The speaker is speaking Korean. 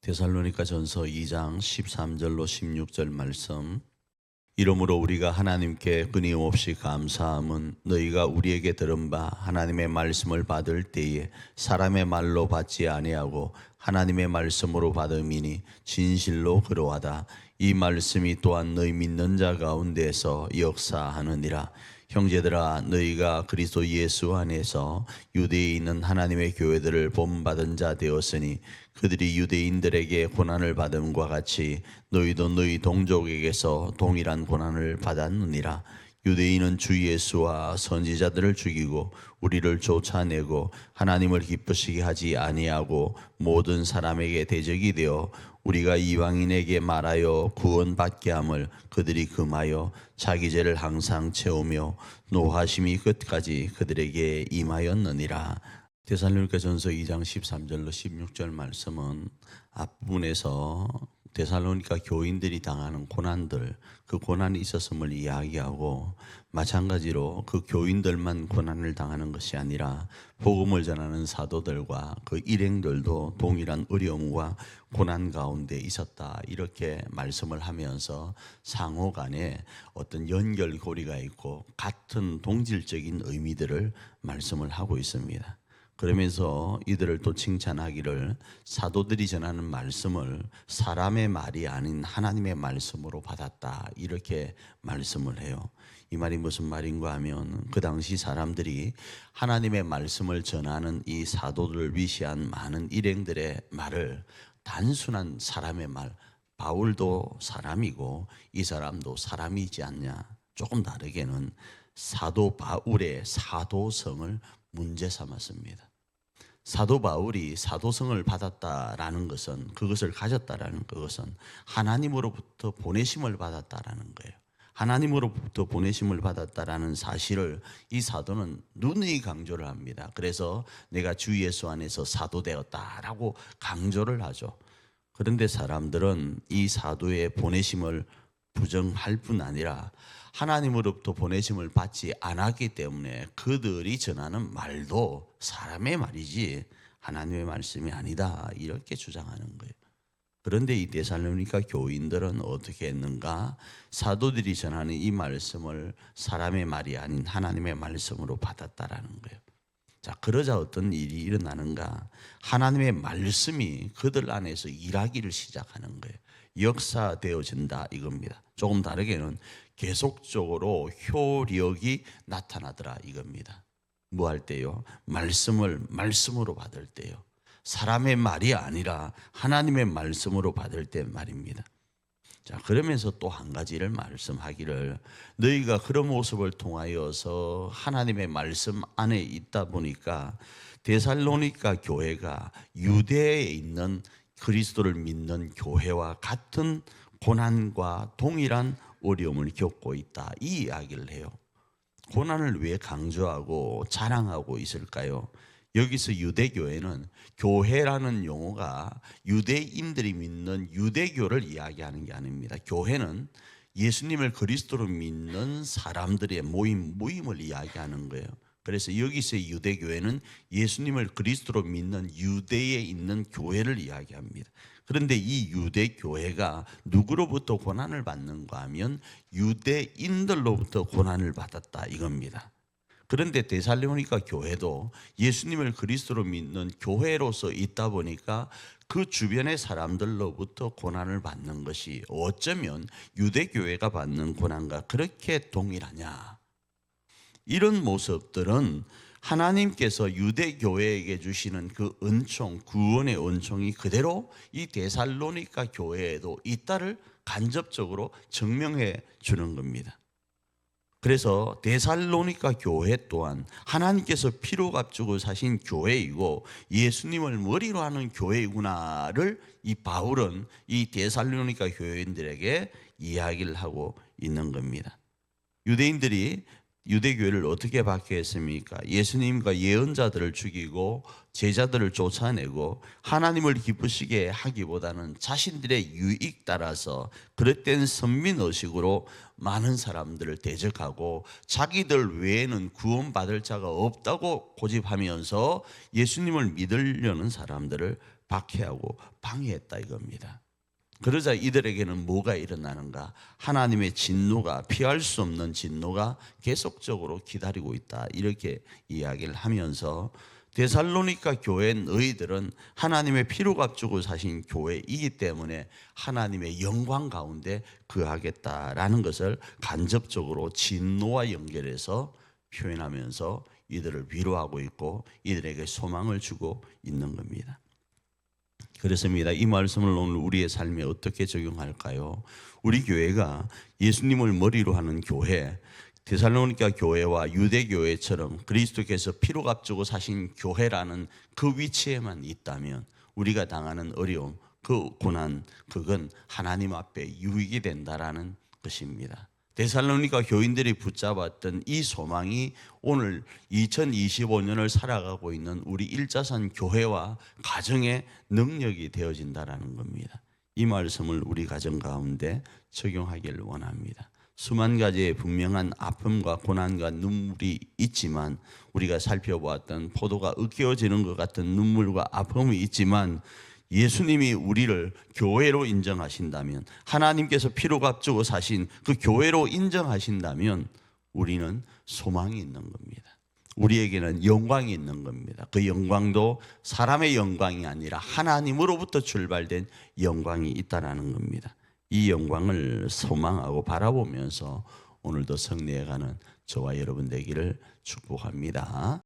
데살로니가 전서 2장 13절로 16절 말씀. 이러므로 우리가 하나님께 끊임없이 감사함은 너희가 우리에게 들은 바 하나님의 말씀을 받을 때에 사람의 말로 받지 아니하고 하나님의 말씀으로 받음이니 진실로 그러하다. 이 말씀이 또한 너희 믿는 자 가운데서 역사하느니라. 형제들아, 너희가 그리스도 예수 안에서 유대에 있는 하나님의 교회들을 본받은 자 되었으니 그들이 유대인들에게 고난을 받음과 같이 너희도 너희 동족에게서 동일한 고난을 받았느니라. 유대인은 주 예수와 선지자들을 죽이고 우리를 쫓아내고 하나님을 기쁘시게 하지 아니하고 모든 사람에게 대적이 되어 우리가 이방인에게 말하여 구원받게 함을 그들이 금하여 자기 죄를 항상 채우며 노하심이 끝까지 그들에게 임하였느니라. 데살로니가 전서 2장 13절로 16절 말씀은 앞부분에서 데살로니가 교인들이 당하는 고난들, 그 고난이 있었음을 이야기하고, 마찬가지로 그 교인들만 고난을 당하는 것이 아니라 복음을 전하는 사도들과 그 일행들도 동일한 어려움과 고난 가운데 있었다, 이렇게 말씀을 하면서 상호 간에 어떤 연결고리가 있고 같은 동질적인 의미들을 말씀을 하고 있습니다. 그러면서 이들을 또 칭찬하기를 사도들이 전하는 말씀을 사람의 말이 아닌 하나님의 말씀으로 받았다, 이렇게 말씀을 해요. 이 말이 무슨 말인가 하면, 그 당시 사람들이 하나님의 말씀을 전하는 이 사도들을 위시한 많은 일행들의 말을 단순한 사람의 말, 바울도 사람이고 이 사람도 사람이지 않냐, 조금 다르게는 사도 바울의 사도성을 문제 삼았습니다. 사도 바울이 사도성을 받았다라는 것은, 그것을 가졌다라는 것은 하나님으로부터 보내심을 받았다라는 거예요. 하나님으로부터 보내심을 받았다라는 사실을 이 사도는 누누이 강조를 합니다. 그래서 내가 주 예수 안에서 사도 되었다라고 강조를 하죠. 그런데 사람들은 이 사도의 보내심을 부정할 뿐 아니라 하나님으로부터 보내심을 받지 않았기 때문에 그들이 전하는 말도 사람의 말이지 하나님의 말씀이 아니다, 이렇게 주장하는 거예요. 그런데 이 데살로니가 교인들은 어떻게 했는가? 사도들이 전하는 이 말씀을 사람의 말이 아닌 하나님의 말씀으로 받았다라는 거예요. 자, 그러자 어떤 일이 일어나는가? 하나님의 말씀이 그들 안에서 일하기를 시작하는 거예요. 역사되어진다, 이겁니다. 조금 다르게는 계속적으로 효력이 나타나더라, 이겁니다. 뭐 할 때요? 말씀을 말씀으로 받을 때요. 사람의 말이 아니라 하나님의 말씀으로 받을 때 말입니다. 자, 그러면서 또 한 가지를 말씀하기를, 너희가 그런 모습을 통하여서 하나님의 말씀 안에 있다 보니까 데살로니가 교회가 유대에 있는 그리스도를 믿는 교회와 같은 고난과 동일한 어려움을 겪고 있다, 이 이야기를 해요. 고난을 왜 강조하고 자랑하고 있을까요? 여기서 유대교회는, 교회라는 용어가 유대인들이 믿는 유대교를 이야기하는 게 아닙니다. 교회는 예수님을 그리스도로 믿는 사람들의 모임을 이야기하는 거예요. 그래서 여기서 유대교회는 예수님을 그리스도로 믿는 유대에 있는 교회를 이야기합니다. 그런데 이 유대교회가 누구로부터 고난을 받는가 하면 유대인들로부터 고난을 받았다, 이겁니다. 그런데 데살로니가 교회도 예수님을 그리스도로 믿는 교회로서 있다 보니까 그 주변의 사람들로부터 고난을 받는 것이 어쩌면 유대교회가 받는 고난과 그렇게 동일하냐, 이런 모습들은 하나님께서 유대교회에게 주시는 그 은총, 구원의 은총이 그대로 이 데살로니가 교회에도 있다를 간접적으로 증명해 주는 겁니다. 그래서 데살로니가 교회 또한 하나님께서 피로 값주고 사신 교회이고 예수님을 머리로 하는 교회이구나를 이 바울은 이 데살로니가 교회인들에게 이야기를 하고 있는 겁니다. 유대인들이 유대교회를 어떻게 박해했습니까? 예수님과 예언자들을 죽이고 제자들을 쫓아내고 하나님을 기쁘시게 하기보다는 자신들의 유익 따라서 그릇된 선민의식으로 많은 사람들을 대적하고 자기들 외에는 구원받을 자가 없다고 고집하면서 예수님을 믿으려는 사람들을 박해하고 방해했다 이겁니다. 그러자 이들에게는 뭐가 일어나는가? 하나님의 진노가, 피할 수 없는 진노가 계속적으로 기다리고 있다, 이렇게 이야기를 하면서 데살로니가 교회 너희들은 하나님의 피로 값주고 사신 교회이기 때문에 하나님의 영광 가운데 거하겠다라는 것을 간접적으로 진노와 연결해서 표현하면서 이들을 위로하고 있고 이들에게 소망을 주고 있는 겁니다. 그렇습니다. 이 말씀을 오늘 우리의 삶에 어떻게 적용할까요? 우리 교회가 예수님을 머리로 하는 교회, 데살로니가 교회와 유대 교회처럼 그리스도께서 피로 값주고 사신 교회라는 그 위치에만 있다면 우리가 당하는 어려움, 그 고난, 그건 하나님 앞에 유익이 된다라는 것입니다. 데살로니가 교인들이 붙잡았던 이 소망이 오늘 2025년을 살아가고 있는 우리 일자산 교회와 가정의 능력이 되어진다라는 겁니다. 이 말씀을 우리 가정 가운데 적용하기를 원합니다. 수만 가지의 분명한 아픔과 고난과 눈물이 있지만, 우리가 살펴보았던 포도가 으깨어지는 것 같은 눈물과 아픔이 있지만, 예수님이 우리를 교회로 인정하신다면, 하나님께서 피로 값주고 사신 그 교회로 인정하신다면 우리는 소망이 있는 겁니다. 우리에게는 영광이 있는 겁니다. 그 영광도 사람의 영광이 아니라 하나님으로부터 출발된 영광이 있다라는 겁니다. 이 영광을 소망하고 바라보면서 오늘도 승리해가는 저와 여러분 되기를 축복합니다.